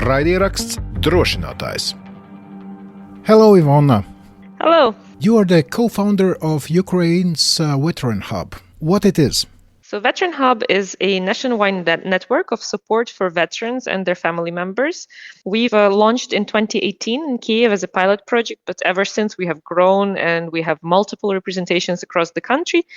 Raidieraksts Drošinātājs. Hello, Ivona. Hello. You are the co-founder of Ukraine's Vetteran Hub. What it is? So Vetteran Hub is a nationwide network of support for veterans and their family members. We've launched in 2018 in Kyiv as a pilot project, but ever since we have grown and we have multiple representations across the country.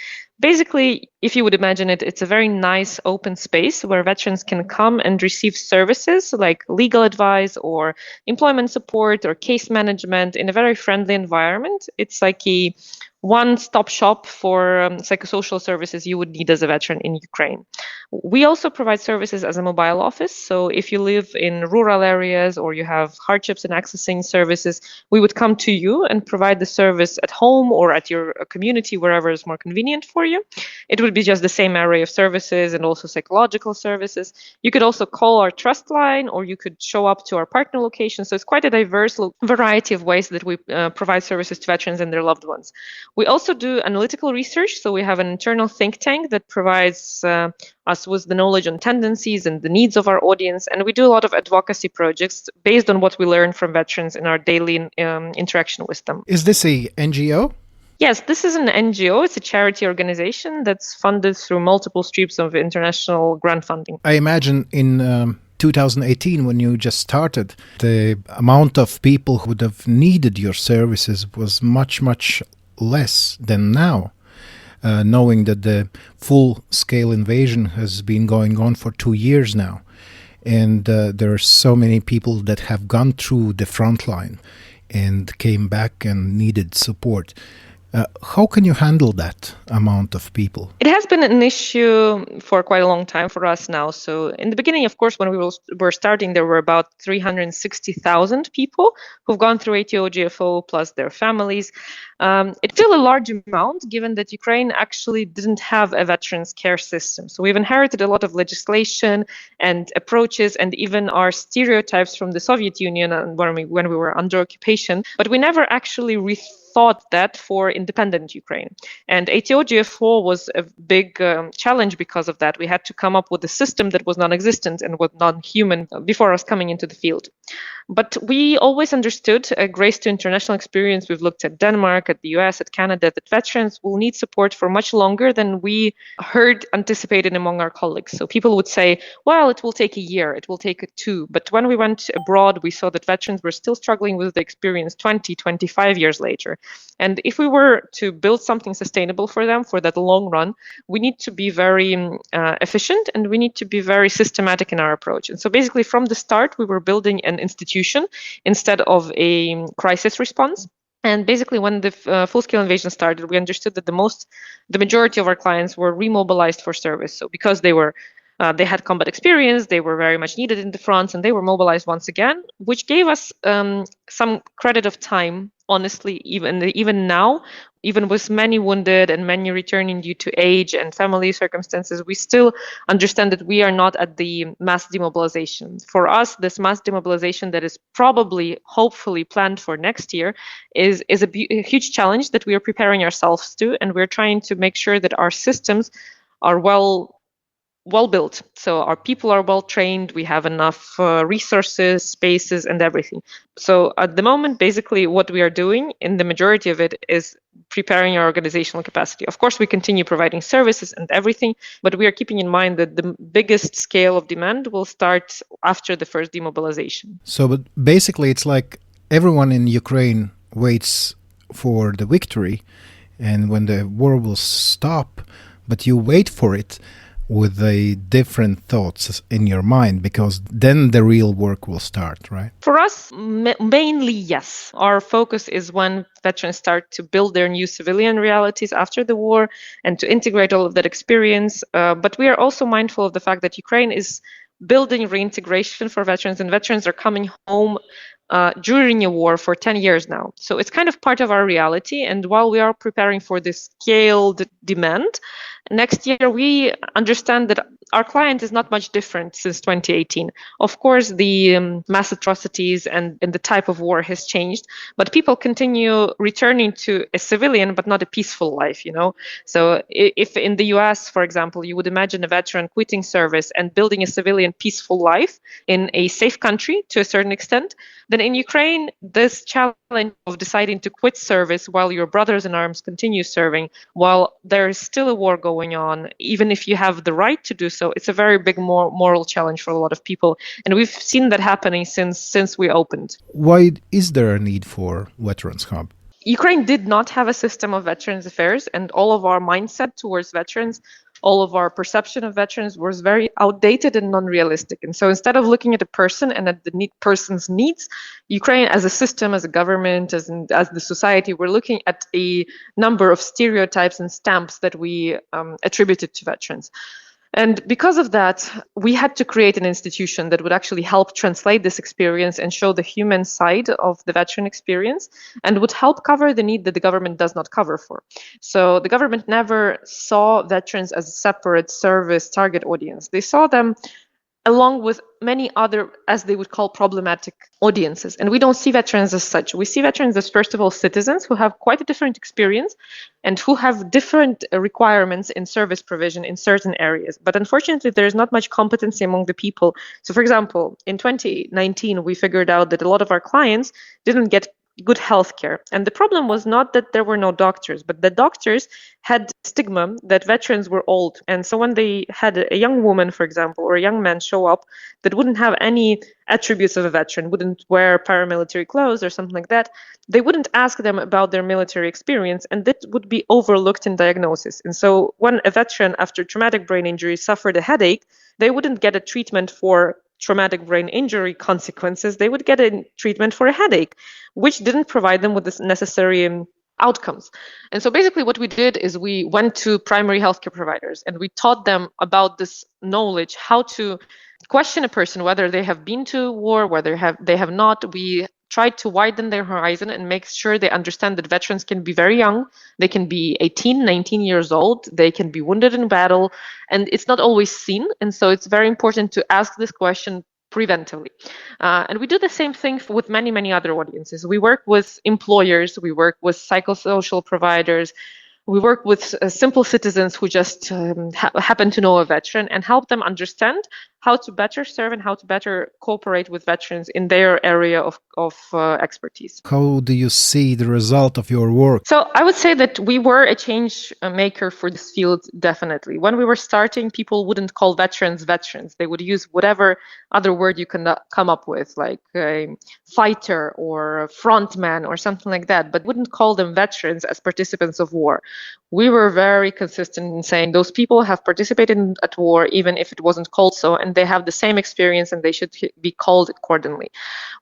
Basically, if you would imagine it, it's a very nice open space where veterans can come and receive services like legal advice or employment support or case management in a very friendly environment. It's like a one-stop shop for psychosocial services you would need as a veteran in Ukraine. We also provide services as a mobile office. So if you live in rural areas or you have hardships in accessing services, we would come to you and provide the service at home or at your community, wherever is more convenient for you. It would be just the same array of services and also psychological services. You could also call our trust line or you could show up to our partner location. So it's quite a diverse variety of ways that we provide services to veterans and their loved ones. We also do analytical research, so we have an internal think tank that provides us with the knowledge on tendencies and the needs of our audience, and we do a lot of advocacy projects based on what we learn from veterans in our daily interaction with them. Is this a NGO? Yes, this is an NGO. It's a charity organization that's funded through multiple streams of international grant funding. I imagine in 2018, when you just started, the amount of people who would have needed your services was much, much less than now, knowing that the full-scale invasion has been going on for 2 years now. And there are so many people that have gone through the front line and came back and needed support. How can you handle that amount of people? It has been an issue for quite a long time for us now. So in the beginning, of course, when we were starting, there were about 360,000 people who've gone through ATO-GFO plus their families. It's still a large amount, given that Ukraine actually didn't have a veterans care system. So we've inherited a lot of legislation and approaches and even our stereotypes from the Soviet Union when we were under occupation, but we never actually rethought that for independent Ukraine. And ATO-GFO was a big challenge because of that. We had to come up with a system that was non-existent and was non-human before us coming into the field. But we always understood, grace to international experience, we've looked at Denmark, at the US, at Canada, that veterans will need support for much longer than we heard anticipated among our colleagues. So people would say, well, it will take a year, it will take 2. But when we went abroad, we saw that veterans were still struggling with the experience 20, 25 years later. And if we were to build something sustainable for them for that long run, we need to be very efficient and we need to be very systematic in our approach. And so basically from the start, we were building an institution instead of a crisis response. And basically, when the full-scale invasion started, we understood that the majority of our clients were remobilized for service. So because they had combat experience, they were very much needed in the front, and they were mobilized once again, which gave us some credit of time. Honestly, even now, even with many wounded and many returning due to age and family circumstances, we still understand that we are not at the mass demobilization. For us, this mass demobilization that is probably, hopefully planned for next year is a huge challenge that we are preparing ourselves to, and we're trying to make sure that our systems are well built. So our people are well trained, we have enough resources, spaces, and everything. So at the moment, basically what we are doing in the majority of it is preparing our organizational capacity. Of course, we continue providing services and everything, but we are keeping in mind that the biggest scale of demand will start after the first demobilization. So but basically it's like everyone in Ukraine waits for the victory, and when the war will stop, but you wait for it with the different thoughts in your mind, because then the real work will start, right? For us, mainly yes. Our focus is when veterans start to build their new civilian realities after the war and to integrate all of that experience. But we are also mindful of the fact that Ukraine is building reintegration for veterans, and veterans are coming home during a war for 10 years now. So it's kind of part of our reality. And while we are preparing for this scaled demand, next year we understand that our client is not much different since 2018. Of course, the mass atrocities and the type of war has changed, but people continue returning to a civilian, but not a peaceful life, So if in the US, for example, you would imagine a veteran quitting service and building a civilian peaceful life in a safe country to a certain extent, then in Ukraine, this challenge of deciding to quit service while your brothers in arms continue serving, while there is still a war going on, even if you have the right to do so, it's a very big moral challenge for a lot of people. And we've seen that happening since we opened. Why is there a need for Veterans Hub? Ukraine did not have a system of veterans affairs, and all of our mindset towards veterans, all of our perception of veterans was very outdated and non-realistic. And so instead of looking at a person and at the person's needs, Ukraine as a system, as a government, as the society, we're looking at a number of stereotypes and stamps that we attributed to veterans. And because of that, we had to create an institution that would actually help translate this experience and show the human side of the veteran experience and would help cover the need that the government does not cover for. So the government never saw veterans as a separate service target audience. They saw them along with many other, as they would call, problematic audiences. And we don't see veterans as such. We see veterans as, first of all, citizens who have quite a different experience and who have different requirements in service provision in certain areas. But unfortunately, there is not much competency among the people. So, for example, in 2019, we figured out that a lot of our clients didn't get good healthcare. And the problem was not that there were no doctors, but the doctors had stigma that veterans were old. And so when they had a young woman, for example, or a young man show up that wouldn't have any attributes of a veteran, wouldn't wear paramilitary clothes or something like that, they wouldn't ask them about their military experience, and that would be overlooked in diagnosis. And so when a veteran after traumatic brain injury suffered a headache, they wouldn't get a treatment for traumatic brain injury consequences, they would get a treatment for a headache, which didn't provide them with the necessary outcomes. And so basically what we did is we went to primary healthcare providers and we taught them about this knowledge, how to question a person, whether they have been to war, whether they have not. We tried to widen their horizon and make sure they understand that veterans can be very young. They can be 18, 19 years old. They can be wounded in battle, and it's not always seen. And so it's very important to ask this question preventively. And we do the same thing with many, many other audiences. We work with employers, we work with psychosocial providers, we work with simple citizens who just happen to know a veteran and help them understand how to better serve and how to better cooperate with veterans in their area of expertise. How do you see the result of your work? So I would say that we were a change maker for this field, definitely. When we were starting, people wouldn't call veterans veterans. They would use whatever other word you can come up with, like a fighter or a frontman or something like that, but wouldn't call them veterans as participants of war. We were very consistent in saying those people have participated at war, even if it wasn't called so, and they have the same experience and they should be called accordingly.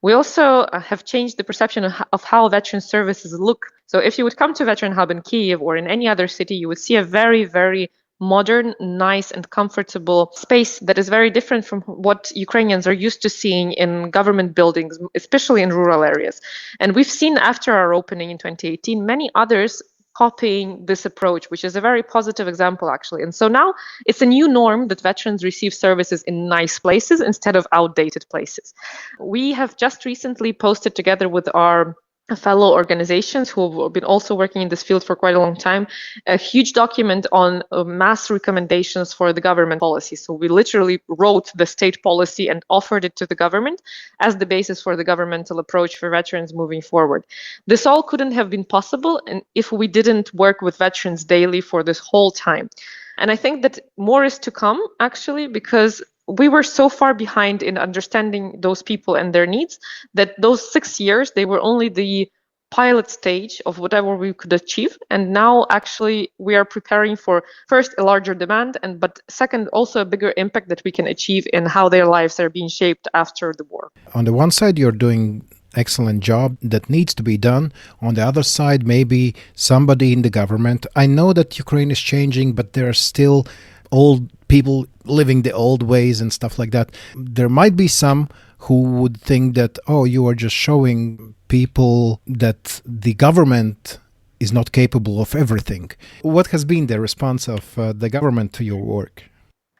We also have changed the perception of how veteran services look. So if you would come to Veteran Hub in Kyiv or in any other city, you would see a very, very modern, nice and comfortable space that is very different from what Ukrainians are used to seeing in government buildings, especially in rural areas. And we've seen after our opening in 2018, many others copying this approach, which is a very positive example, actually. And so now it's a new norm that veterans receive services in nice places instead of outdated places. We have just recently posted together with our fellow organizations who have been also working in this field for quite a long time, a huge document on mass recommendations for the government policy. So we literally wrote the state policy and offered it to the government as the basis for the governmental approach for veterans moving forward. This all couldn't have been possible if we didn't work with veterans daily for this whole time. And I think that more is to come, actually, because we were so far behind in understanding those people and their needs that those 6 years, they were only the pilot stage of whatever we could achieve. And now actually we are preparing for first a larger demand, but second also a bigger impact that we can achieve in how their lives are being shaped after the war. On the one side, you're doing excellent job that needs to be done. On the other side, maybe somebody in the government. I know that Ukraine is changing, but there are still old people living the old ways and stuff like that. There might be some who would think that, oh, you are just showing people that the government is not capable of everything. What has been the response of the government to your work?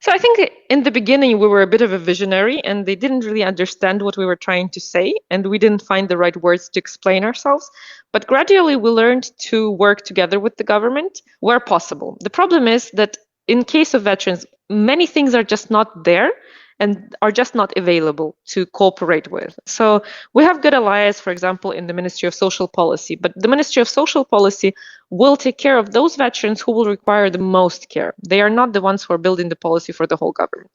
So I think in the beginning, we were a bit of a visionary and they didn't really understand what we were trying to say. And we didn't find the right words to explain ourselves. But gradually, we learned to work together with the government where possible. The problem is that in case of veterans, many things are just not there and are just not available to cooperate with. So we have good allies, for example, in the Ministry of Social Policy, but the Ministry of Social Policy will take care of those veterans who will require the most care. They are not the ones who are building the policy for the whole government.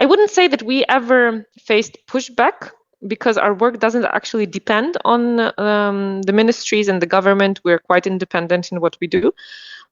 I wouldn't say that we ever faced pushback because our work doesn't actually depend on the ministries and the government. We're quite independent in what we do.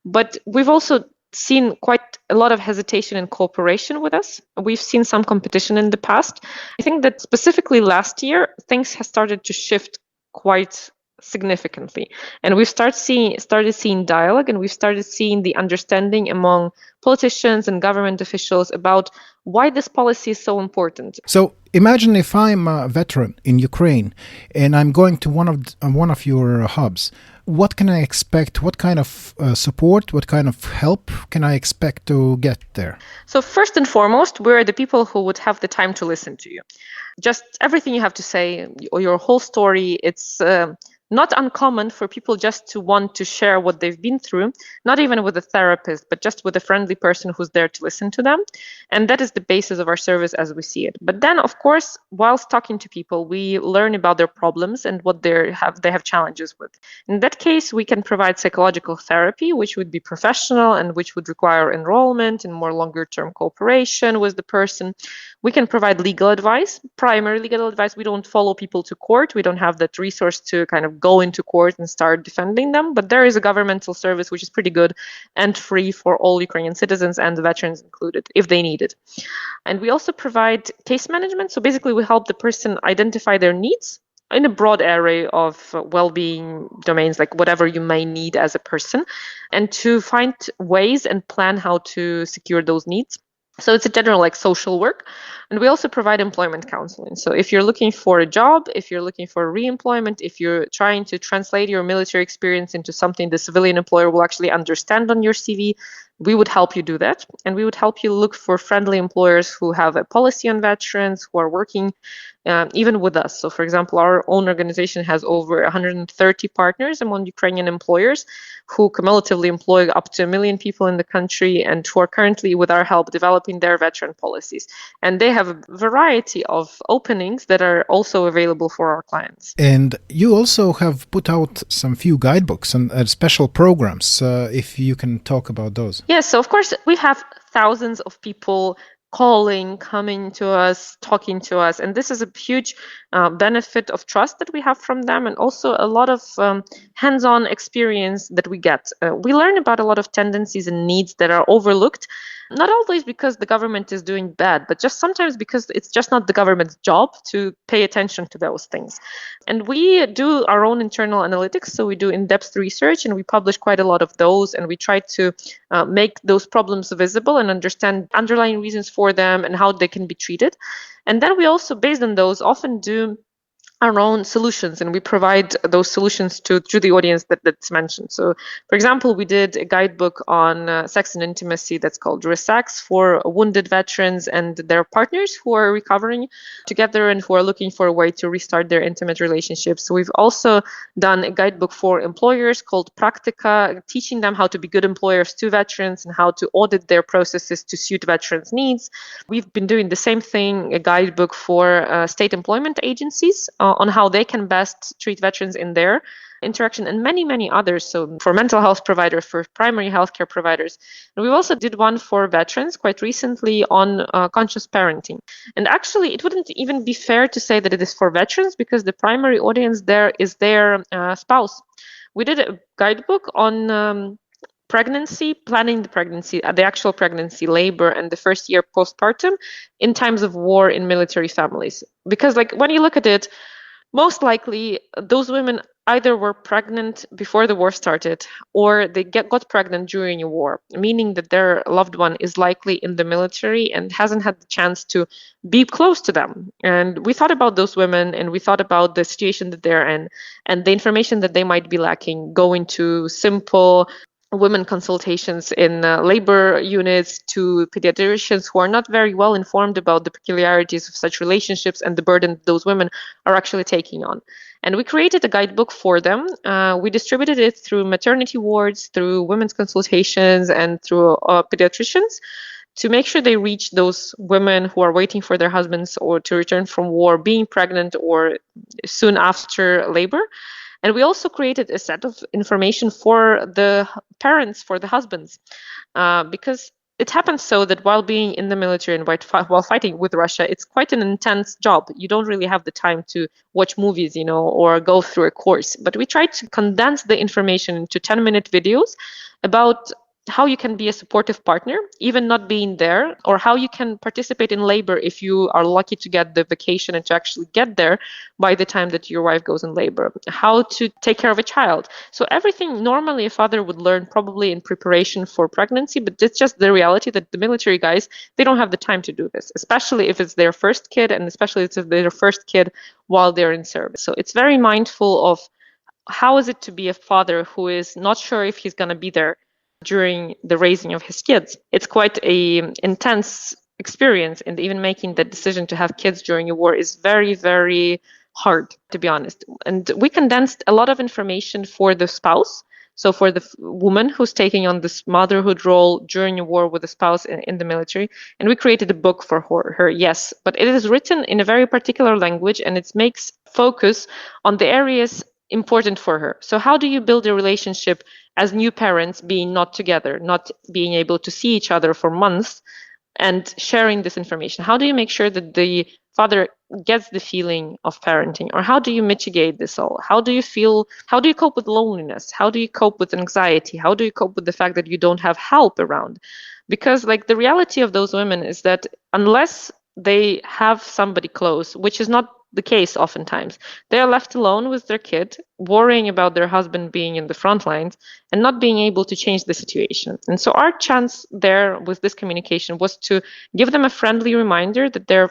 But we've also seen quite a lot of hesitation and cooperation with us. We've seen some competition in the past. I think that specifically last year, things have started to shift quite significantly. And we've started seeing dialogue, and we've started seeing the understanding among politicians and government officials about why this policy is so important. So imagine if I'm a veteran in Ukraine and I'm going to one of your hubs. What can I expect? What kind of support, what kind of help can I expect to get there? So first and foremost, we're the people who would have the time to listen to you. Just everything you have to say, or your whole story, it's not uncommon for people just to want to share what they've been through, not even with a therapist, but just with a friendly person who's there to listen to them. And that is the basis of our service as we see it. But then, of course, whilst talking to people, we learn about their problems and what they have challenges with. In that case, we can provide psychological therapy, which would be professional and which would require enrollment and more longer-term cooperation with the person. We can provide legal advice, primary legal advice. We don't follow people to court. We don't have that resource to kind of go into court and start defending them. But there is a governmental service which is pretty good and free for all Ukrainian citizens and the veterans included, if they need it. And we also provide case management. So basically, we help the person identify their needs in a broad array of well-being domains, like whatever you may need as a person, and to find ways and plan how to secure those needs. So it's a general like social work. And we also provide employment counseling. So if you're looking for a job, if you're looking for re-employment, if you're trying to translate your military experience into something the civilian employer will actually understand on your CV, we would help you do that. And we would help you look for friendly employers who have a policy on veterans, who are working even with us. So for example, our own organization has over 130 partners among Ukrainian employers who cumulatively employ up to 1 million people in the country and who are currently, with our help, developing their veteran policies. And they have a variety of openings that are also available for our clients. And you also have put out some few guidebooks and special programs, if you can talk about those. Yes, so of course, we have thousands of people calling, coming to us, talking to us. And this is a huge benefit of trust that we have from them, and also a lot of hands-on experience that we get. We learn about a lot of tendencies and needs that are overlooked, not always because the government is doing bad, but just sometimes because it's just not the government's job to pay attention to those things. And we do our own internal analytics, so we do in-depth research and we publish quite a lot of those, and we try to make those problems visible and understand underlying reasons for them and how they can be treated. And then we also, based on those, often do our own solutions, and we provide those solutions to the audience that's mentioned. So, for example, we did a guidebook on sex and intimacy that's called Resex for wounded veterans and their partners who are recovering together and who are looking for a way to restart their intimate relationships. So we've also done a guidebook for employers called Praktika, teaching them how to be good employers to veterans and how to audit their processes to suit veterans' needs. We've been doing the same thing, a guidebook for state employment agencies on how they can best treat veterans in their interaction, and many, many others. So for mental health providers, for primary healthcare providers. And we also did one for veterans quite recently on conscious parenting. And actually, it wouldn't even be fair to say that it is for veterans because the primary audience there is their spouse. We did a guidebook on pregnancy, planning the pregnancy, the actual pregnancy, labor, and the first year postpartum in times of war in military families. Because like when you look at it, most likely those women either were pregnant before the war started or they got pregnant during a war, meaning that their loved one is likely in the military and hasn't had the chance to be close to them. And we thought about those women and we thought about the situation that they're in and the information that they might be lacking, going to simple women consultations in labor units to pediatricians who are not very well informed about the peculiarities of such relationships and the burden those women are actually taking on. And we created a guidebook for them. We distributed it through maternity wards, through women's consultations, and through pediatricians to make sure they reach those women who are waiting for their husbands or to return from war, being pregnant or soon after labor. And we also created a set of information for the parents, for the husbands, because it happens so that while being in the military and while fighting with Russia, it's quite an intense job. You don't really have the time to watch movies, or go through a course. But we tried to condense the information into 10-minute videos about how you can be a supportive partner, even not being there, or how you can participate in labor if you are lucky to get the vacation and to actually get there by the time that your wife goes in labor, how to take care of a child. So everything normally a father would learn probably in preparation for pregnancy, but it's just the reality that the military guys, they don't have the time to do this, especially if it's their first kid and especially if it's their first kid while they're in service. So it's very mindful of how is it to be a father who is not sure if he's going to be there during the raising of his kids. It's quite a intense experience, and even making the decision to have kids during a war is very, very hard, to be honest. And we condensed a lot of information for the spouse. So for the woman who's taking on this motherhood role during a war with a spouse in the military, and we created a book for her, yes, but it is written in a very particular language, and it makes focus on the areas important for her. So how do you build a relationship as new parents, being not together, not being able to see each other for months and sharing this information? How do you make sure that the father gets the feeling of parenting? Or how do you mitigate this all? How do you cope with loneliness? How do you cope with anxiety? How do you cope with the fact that you don't have help around? Because the reality of those women is that unless they have somebody close, which is not the case oftentimes, they are left alone with their kid, worrying about their husband being in the front lines and not being able to change the situation. And so our chance there with this communication was to give them a friendly reminder that they're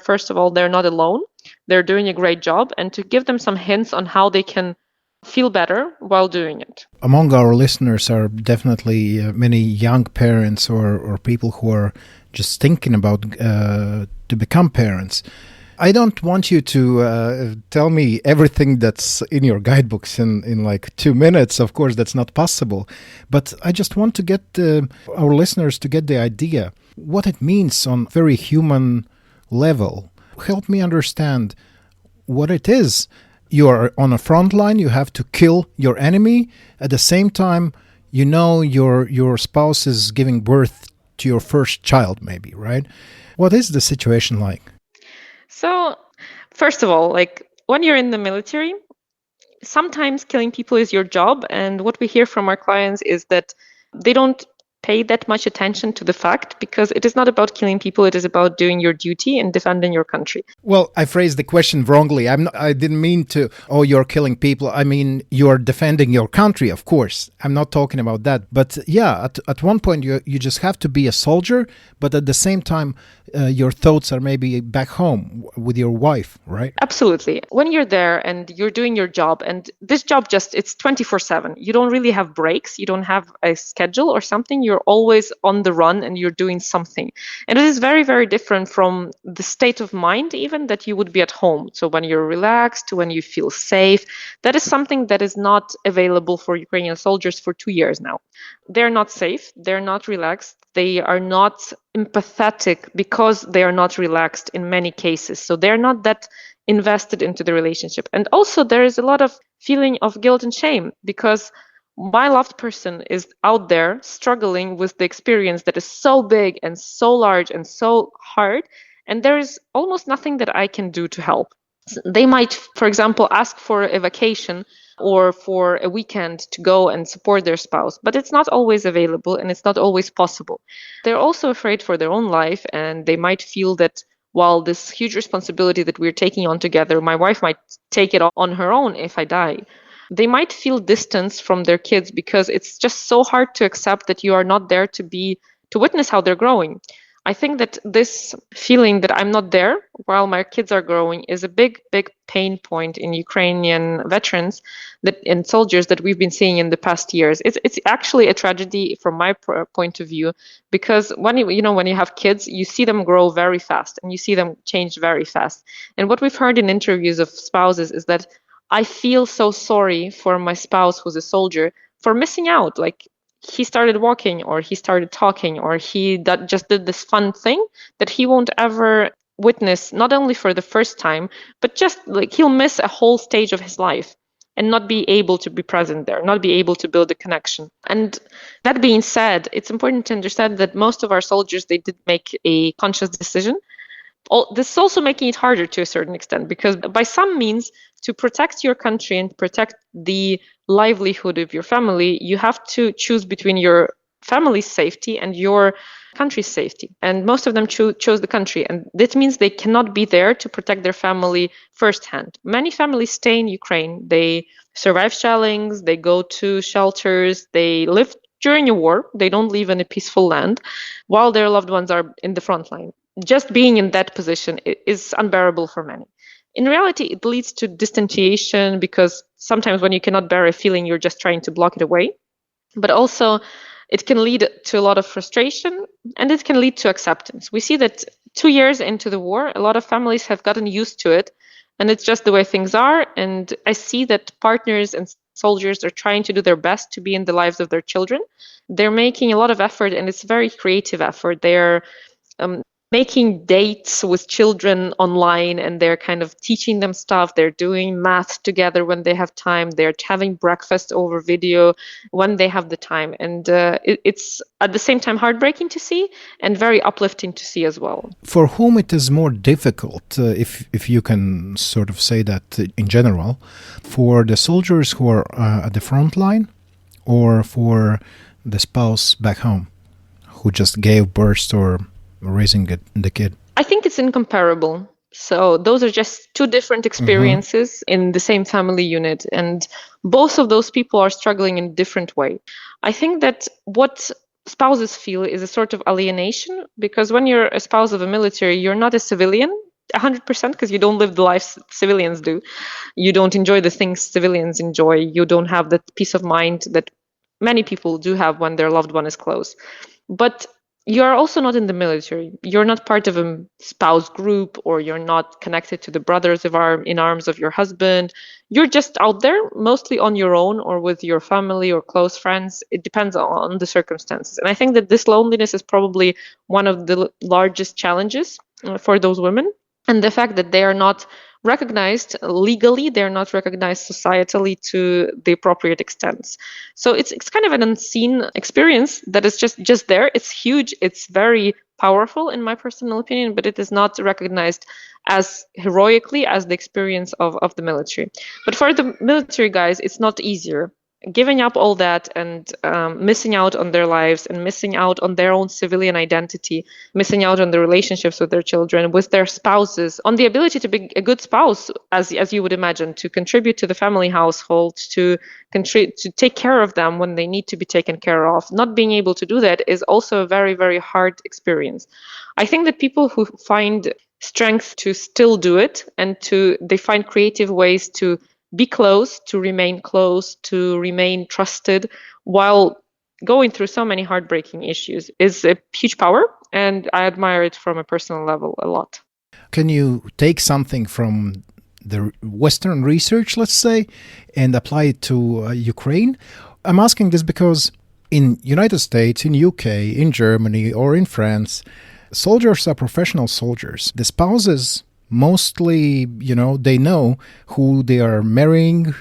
not alone, they're doing a great job, and to give them some hints on how they can feel better while doing it. Among our listeners are definitely many young parents or people who are just thinking about to become parents. I don't want you to tell me everything that's in your guidebooks in 2 minutes. Of course, that's not possible. But I just want to get our listeners to get the idea what it means on very human level. Help me understand what it is. You are on a front line. You have to kill your enemy. At the same time, your spouse is giving birth to your first child, maybe, right? What is the situation like? So, first of all, when you're in the military, sometimes killing people is your job. And what we hear from our clients is that they don't pay that much attention to the fact, because it is not about killing people, it is about doing your duty and defending your country. Well, I phrased the question wrongly. I didn't mean to, you're killing people. I mean, you're defending your country, of course. I'm not talking about that. But yeah, at one point, you just have to be a soldier, but at the same time, your thoughts are maybe back home with your wife, right? Absolutely. When you're there and you're doing your job, and this job it's 24/7. You don't really have breaks. You don't have a schedule or something. You're always on the run and you're doing something. And it is very, very different from the state of mind even that you would be at home. So when you're relaxed, when you feel safe, that is something that is not available for Ukrainian soldiers for 2 years now. They're not safe. They're not relaxed. They are not empathetic because they are not relaxed in many cases. So they're not that invested into the relationship. And also there is a lot of feeling of guilt and shame, because my loved person is out there struggling with the experience that is so big and so large and so hard, and there is almost nothing that I can do to help. They might, for example, ask for a vacation or for a weekend to go and support their spouse, but it's not always available and it's not always possible. They're also afraid for their own life, and they might feel that while this huge responsibility that we're taking on together, my wife might take it on her own if I die. They might feel distance from their kids because it's just so hard to accept that you are not there to witness how they're growing. I think that this feeling that I'm not there while my kids are growing is a big, big pain point in Ukrainian veterans and soldiers that we've been seeing in the past years. It's actually a tragedy from my point of view, because when you have kids, you see them grow very fast and you see them change very fast. And what we've heard in interviews of spouses is that I feel so sorry for my spouse who's a soldier for missing out. Like, he started walking, or he started talking, or he just did this fun thing that he won't ever witness, not only for the first time, but just like he'll miss a whole stage of his life and not be able to be present there, not be able to build a connection. And that being said, it's important to understand that most of our soldiers, they did make a conscious decision. This is also making it harder to a certain extent, because by some means, to protect your country and protect the livelihood of your family, you have to choose between your family's safety and your country's safety. And most of them chose the country. And that means they cannot be there to protect their family firsthand. Many families stay in Ukraine. They survive shellings, they go to shelters, they live during a war. They don't live in a peaceful land while their loved ones are in the front line. Just being in that position is unbearable for many. In reality, it leads to distanciation, because sometimes when you cannot bear a feeling, you're just trying to block it away. But also, it can lead to a lot of frustration, and it can lead to acceptance. We see that 2 years into the war, a lot of families have gotten used to it, and it's just the way things are. And I see that partners and soldiers are trying to do their best to be in the lives of their children. They're making a lot of effort, and it's very creative effort. They're making dates with children online, and they're kind of teaching them stuff. They're doing math together when they have time. They're having breakfast over video when they have the time. And it's at the same time heartbreaking to see and very uplifting to see as well. For whom it is more difficult, if you can sort of say that in general, for the soldiers who are at the front line, or for the spouse back home who just gave birth or raising the kid? I think it's incomparable. So those are just two different experiences in the same family unit, and both of those people are struggling in a different way. I think that what spouses feel is a sort of alienation, because when you're a spouse of a military, you're not a civilian 100%, because you don't live the life civilians do. You don't enjoy the things civilians enjoy. You don't have that peace of mind that many people do have when their loved one is close. But you are also not in the military. You're not part of a spouse group, or you're not connected to the brothers in arms of your husband. You're just out there, mostly on your own or with your family or close friends. It depends on the circumstances. And I think that this loneliness is probably one of the largest challenges for those women. And the fact that they are not recognized legally, they're not recognized societally to the appropriate extents. So it's kind of an unseen experience that is just there. It's huge. It's very powerful, in my personal opinion, but it is not recognized as heroically as the experience of the military. But for the military guys, it's not easier. Giving up all that and missing out on their lives and missing out on their own civilian identity, missing out on the relationships with their children, with their spouses, on the ability to be a good spouse, as you would imagine, to contribute to the family household, to take care of them when they need to be taken care of. Not being able to do that is also a very, very hard experience. I think that people who find strength to still do it, and they find creative ways to be close, to remain trusted while going through so many heartbreaking issues, is a huge power, and I admire it from a personal level a lot. Can you take something from the Western research, let's say, and apply it to Ukraine? I'm asking this because in United States, in UK, in Germany, or in France, soldiers are professional soldiers. The spouses mostly, they know who they are marrying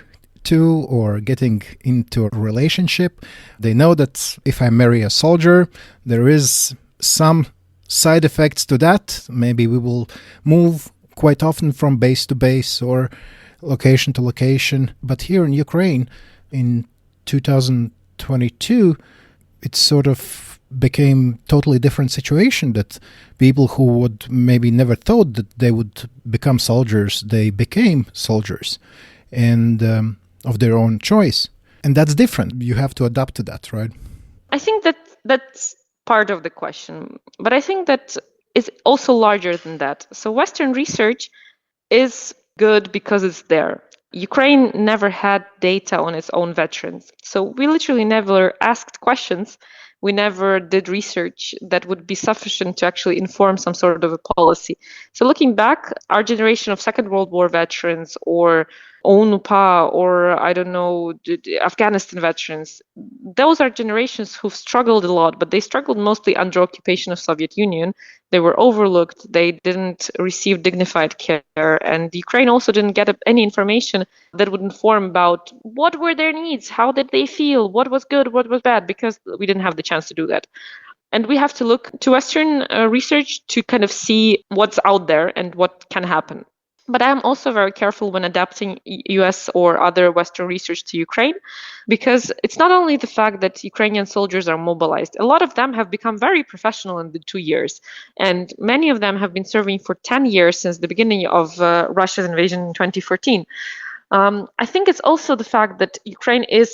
to or getting into a relationship. They know that if I marry a soldier, there is some side effects to that. Maybe we will move quite often from base to base or location to location. But here in Ukraine, in 2022, it's sort of became totally different situation, that people who would maybe never thought that they would become soldiers, they became soldiers, and of their own choice. And that's different. You have to adapt to that, right? I think that's part of the question. But I think that it's also larger than that. So Western research is good because it's there. Ukraine never had data on its own veterans. So we literally never asked questions. We never did research that would be sufficient to actually inform some sort of a policy. So looking back, our generation of Second World War veterans or ONUPA or, I don't know, Afghanistan veterans, those are generations who've struggled a lot, but they struggled mostly under occupation of Soviet Union. They were overlooked. They didn't receive dignified care. And Ukraine also didn't get any information that would inform about what were their needs, how did they feel, what was good, what was bad, because we didn't have the chance to do that. And we have to look to Western research to kind of see what's out there and what can happen. But I'm also very careful when adapting US or other Western research to Ukraine, because it's not only the fact that Ukrainian soldiers are mobilized. A lot of them have become very professional in the 2 years, and many of them have been serving for 10 years since the beginning of Russia's invasion in 2014. I think it's also the fact that Ukraine is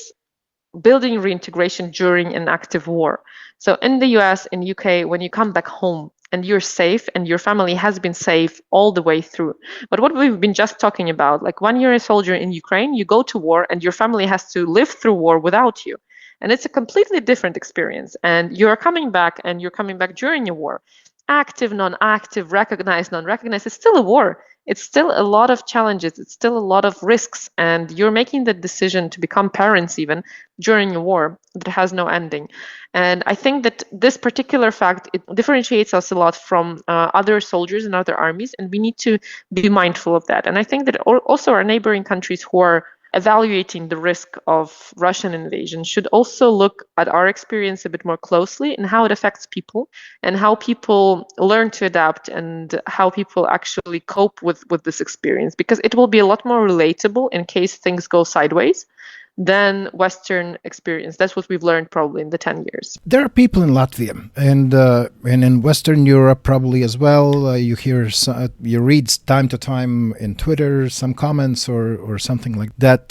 building reintegration during an active war. So in the US, in UK, when you come back home, and you're safe and your family has been safe all the way through. But what we've been just talking about, like when you're a soldier in Ukraine, you go to war and your family has to live through war without you. And it's a completely different experience. And you're coming back and you're coming back during a war. Active, non-active, recognized, non-recognized, it's still a war. It's still a lot of challenges. It's still a lot of risks. And you're making the decision to become parents even during a war that has no ending. And I think that this particular fact, it differentiates us a lot from other soldiers in other armies. And we need to be mindful of that. And I think that also our neighboring countries who are evaluating the risk of Russian invasion should also look at our experience a bit more closely and how it affects people and how people learn to adapt and how people actually cope with this experience, because it will be a lot more relatable in case things go sideways than Western experience. That's what we've learned probably in the 10 years. There are people in Latvia and in Western Europe probably as well. You read time to time in Twitter some comments or something like that.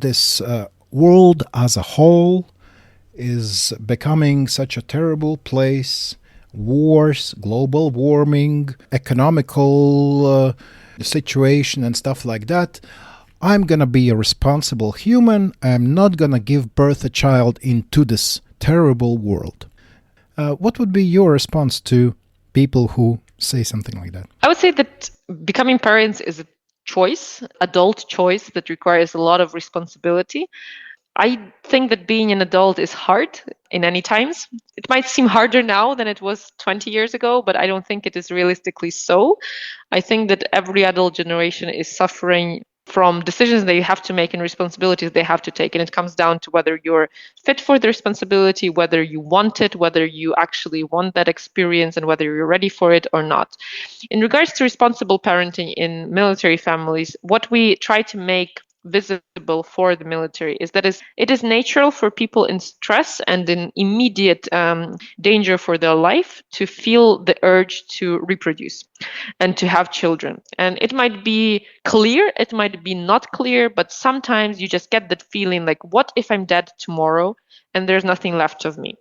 This world as a whole is becoming such a terrible place. Wars, global warming, economical situation and stuff like that. I'm going to be a responsible human. I'm not going to give birth a child into this terrible world. What would be your response to people who say something like that? I would say that becoming parents is a choice, adult choice that requires a lot of responsibility. I think that being an adult is hard in any times. It might seem harder now than it was 20 years ago, but I don't think it is realistically so. I think that every adult generation is suffering from decisions they have to make and responsibilities they have to take. And it comes down to whether you're fit for the responsibility, whether you want it, whether you actually want that experience, and whether you're ready for it or not. In regards to responsible parenting in military families, what we try to make visible for the military is that it is natural for people in stress and in immediate danger for their life to feel the urge to reproduce and to have children. And it might be clear, it might be not clear, but sometimes you just get that feeling like, what if I'm dead tomorrow and there's nothing left of me?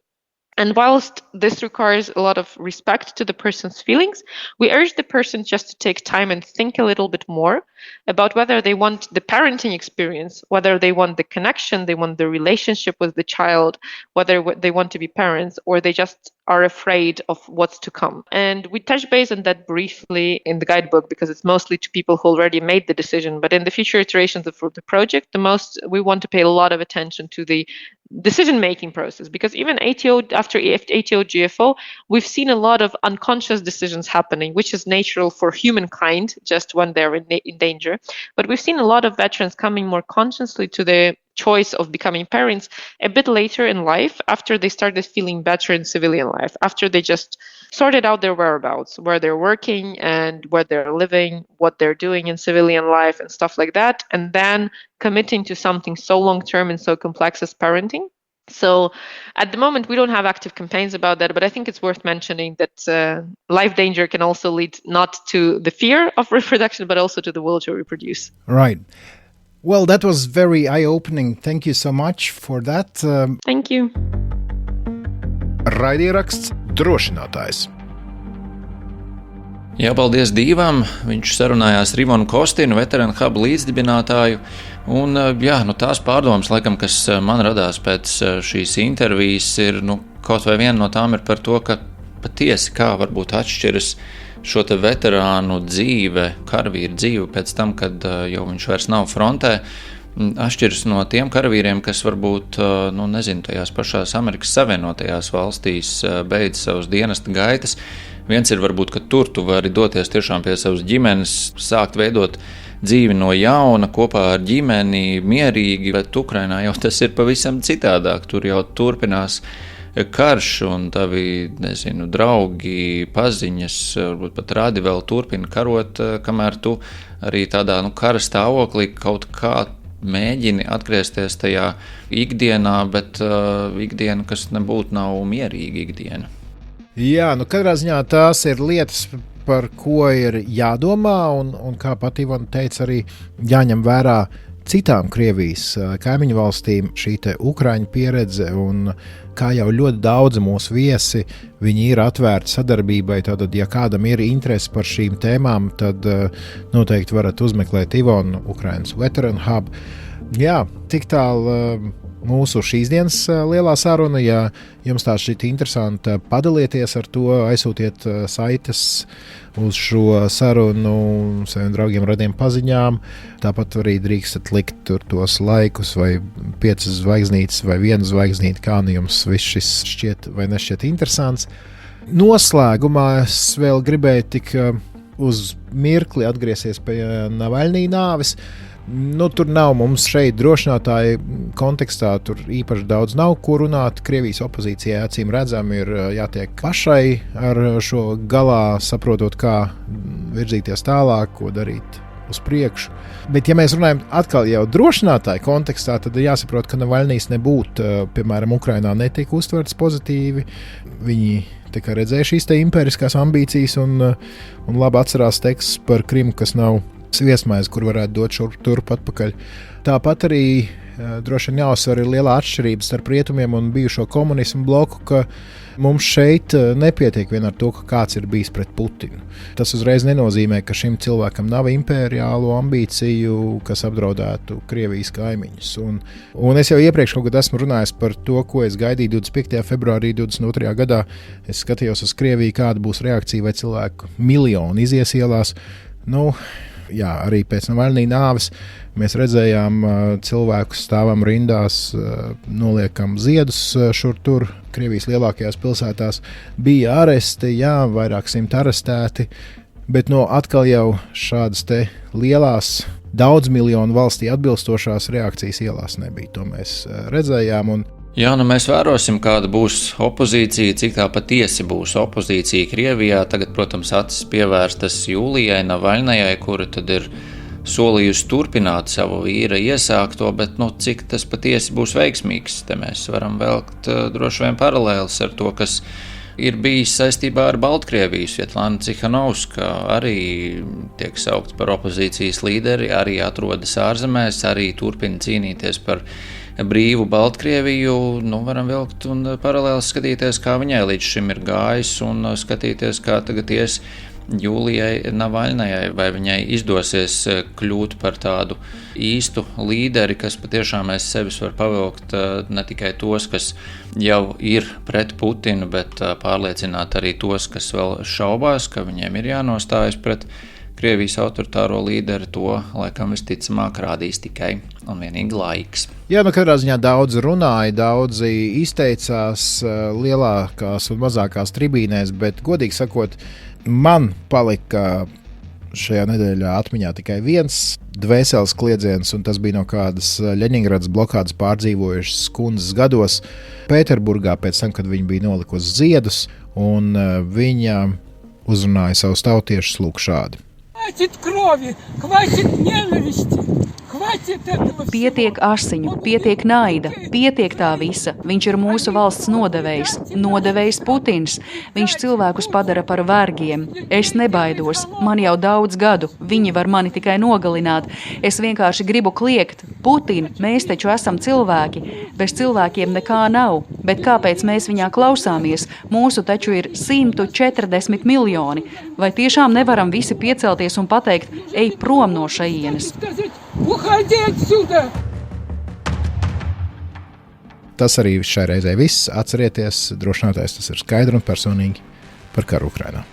And whilst this requires a lot of respect to the person's feelings, we urge the person just to take time and think a little bit more about whether they want the parenting experience, whether they want the connection, they want the relationship with the child, whether they want to be parents, or they just are afraid of what's to come. And we touch base on that briefly in the guidebook because it's mostly to people who already made the decision. But in the future iterations of the project, we want to pay a lot of attention to the decision-making process, because even after ATO GFO, we've seen a lot of unconscious decisions happening, which is natural for humankind just when they're in danger. But we've seen a lot of veterans coming more consciously to the choice of becoming parents a bit later in life, after they started feeling better in civilian life, after they just sorted out their whereabouts, where they're working and where they're living, what they're doing in civilian life and stuff like that, and then committing to something so long-term and so complex as parenting. So at the moment, we don't have active campaigns about that, but I think it's worth mentioning that life danger can also lead not to the fear of reproduction, but also to the will to reproduce. Right. Well, that was very eye-opening. Thank you so much for that. Thank you. Raidieraksts Drošinātājs. Jā, paldies Dīvam. Viņš sarunājās ar Ivonu Kostynu, Vetteran hub līdzdibinātāju. Un, tās pārdomas, laikam, kas man radās pēc šīs intervijas, ir, kaut vai viena no tām ir par to, ka patiesi kā varbūt atšķiras šo te veterānu dzīve, karavīru dzīve pēc tam, kad jau viņš vairs nav frontē, atšķiras no tiem karavīriem, kas varbūt, tajās pašās Amerikas Savienotajās valstīs beidz savus dienesta gaitas. Viens ir varbūt, ka tur tu vari doties tiešām pie savas ģimenes, sākt veidot dzīvi no jauna, kopā ar ģimeni, mierīgi, bet Ukrainā jau tas ir pavisam citādāk. Tur jau turpinās karš un tavi, draugi, paziņas, varbūt pat radi vēl turpina karot, kamēr tu arī tādā kara stāvoklī kaut kā mēģini atgriezties tajā ikdienā, bet ikdiena, kas nebūtu nav mierīga ikdiena. Jā, katrā ziņā tās ir lietas, par ko ir jādomā, un kā pat Ivona teica, arī jāņem vērā citām Krievijas kaimiņu valstīm šī te Ukraiņu pieredze, un kā jau ļoti daudzi mūsu viesi, viņi ir atvērti sadarbībai, tātad, ja kādam ir interesi par šīm tēmām, tad noteikti varat uzmeklēt Ivonu Ukrainas Vetteran hub. Jā, tik tālu mūsu šīs dienas lielā saruna. Ja jums tā šķiet interesanti, padalieties ar to, aizsūtiet saites uz šo sarunu saviem draugiem, radiem paziņām. Tāpat arī drīkstat likt tur tos laikus vai 5 zvaigznītes vai 1 zvaigznīti, kā jums viss šis šķiet vai nešķiet interesants. Noslēgumā es vēl gribēju tik uz mirkli atgriezties pie Navaļnī nāves. Tur nav mums šeit drošinātāji kontekstā, tur īpaši daudz nav ko runāt. Krievijas opozīcijai acīm redzam ir jātiek pašai ar šo galā, saprotot, kā virzīties tālāk, ko darīt uz priekšu. Bet ja mēs runājam atkal jau drošinātāju kontekstā, tad ir jāsaprot, ka Navaļnīs nebūtu, piemēram, Ukrainā netika uztverts pozitīvi. Viņi tikai redzēja šīs te impēriskās ambīcijas un labi atcerās teksts par Krimu, kas nav viesmaize, kur varētu dot šurp turp atpakaļ. Tāpat arī droši vien jāuzsver ir lielā atšķirība starp rietumiem un bijušo komunismu bloku, ka mums šeit nepietiek vien ar to, ka kāds ir bijis pret Putinu. Tas uzreiz nenozīmē, ka šim cilvēkam nav imperiālo ambīciju, kas apdraudētu Krievijas kaimiņus. Un es jau iepriekš kaut kad esmu runājis par to, ko es gaidīju 25. februārī 22. gadā. Es skatījos uz Krieviju, kāda būs reakcija, vai cilvēku miljoni izies ielās. Jā, arī pēc Navaļnī nāves mēs redzējām cilvēkus stāvam rindās, noliekam ziedus šur tur, Krievijas lielākajās pilsētās. Bija aresti, vairāk 100 arestēti, bet atkal jau šādas te lielās, daudz miljonu valstī atbilstošās reakcijas ielās nebija. To mēs redzējām. Jā, mēs vērosim, kāda būs opozīcija, cik tā patiesi būs opozīcija Krievijā. Tagad, protams, acis pievērstas Jūlijai Navaļnajai, kura tad ir solījusi turpināt savu vīra iesākto, bet cik tas patiesi būs veiksmīgs. Te mēs varam velkt droši vien paralēlis ar to, kas ir bijis saistībā ar Baltkrieviju. Svetlana Cihanovska arī tiek saukta par opozīcijas līderi, arī atrodas ārzemēs, arī turpina cīnīties par brīvu Baltkrieviju. Varam vilkt un paralēli skatīties, kā viņai līdz šim ir gājis, un skatīties, kā tagad ies Jūlijai Navaļnajai, vai viņai izdosies kļūt par tādu īstu līderi, kas patiešām aiz sevis var pavilkt ne tikai tos, kas jau ir pret Putinu, bet pārliecināt arī tos, kas vēl šaubās, ka viņiem ir jānostājas pret Krievijas autoritāro līderi. To, laikam, visticamāk rādīs tikai un vienīgi laiks. Jā, katrā ziņā daudz runāja, daudzi izteicās lielākās un mazākās tribīnēs, bet, godīgi sakot, man palika šajā nedēļā atmiņā tikai viens dvēseles kliedziens, un tas bija no kādas Ļeņingradas blokādes pārdzīvojušas kundzes gados Pēterburgā, pēc tam, kad viņa bija nolikusi ziedus, un viņa uzrunāja savus tautiešus lūk šādi. Хватит крови, хватит ненависти, Pietiek asiņu, pietiek naida, pietiek tā visa. Viņš ir mūsu valsts nodevējs Putins. Viņš cilvēkus padara par vergiem. Es nebaidos, man jau daudz gadu, viņi var mani tikai nogalināt. Es vienkārši gribu kliegt, Putin, mēs taču esam cilvēki. Bez cilvēkiem nekā nav, bet kāpēc mēs viņā klausāmies? Mūsu taču ir 140 miljoni. Vai tiešām nevaram visi piecelties un pateikt, ej prom no šejienes? Tas arī šai reizē viss. Atcerieties, drošinātājs tas ir skaidri un personīgi par karu Ukrainā.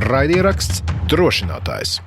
Raidieraksts Drošinātājs.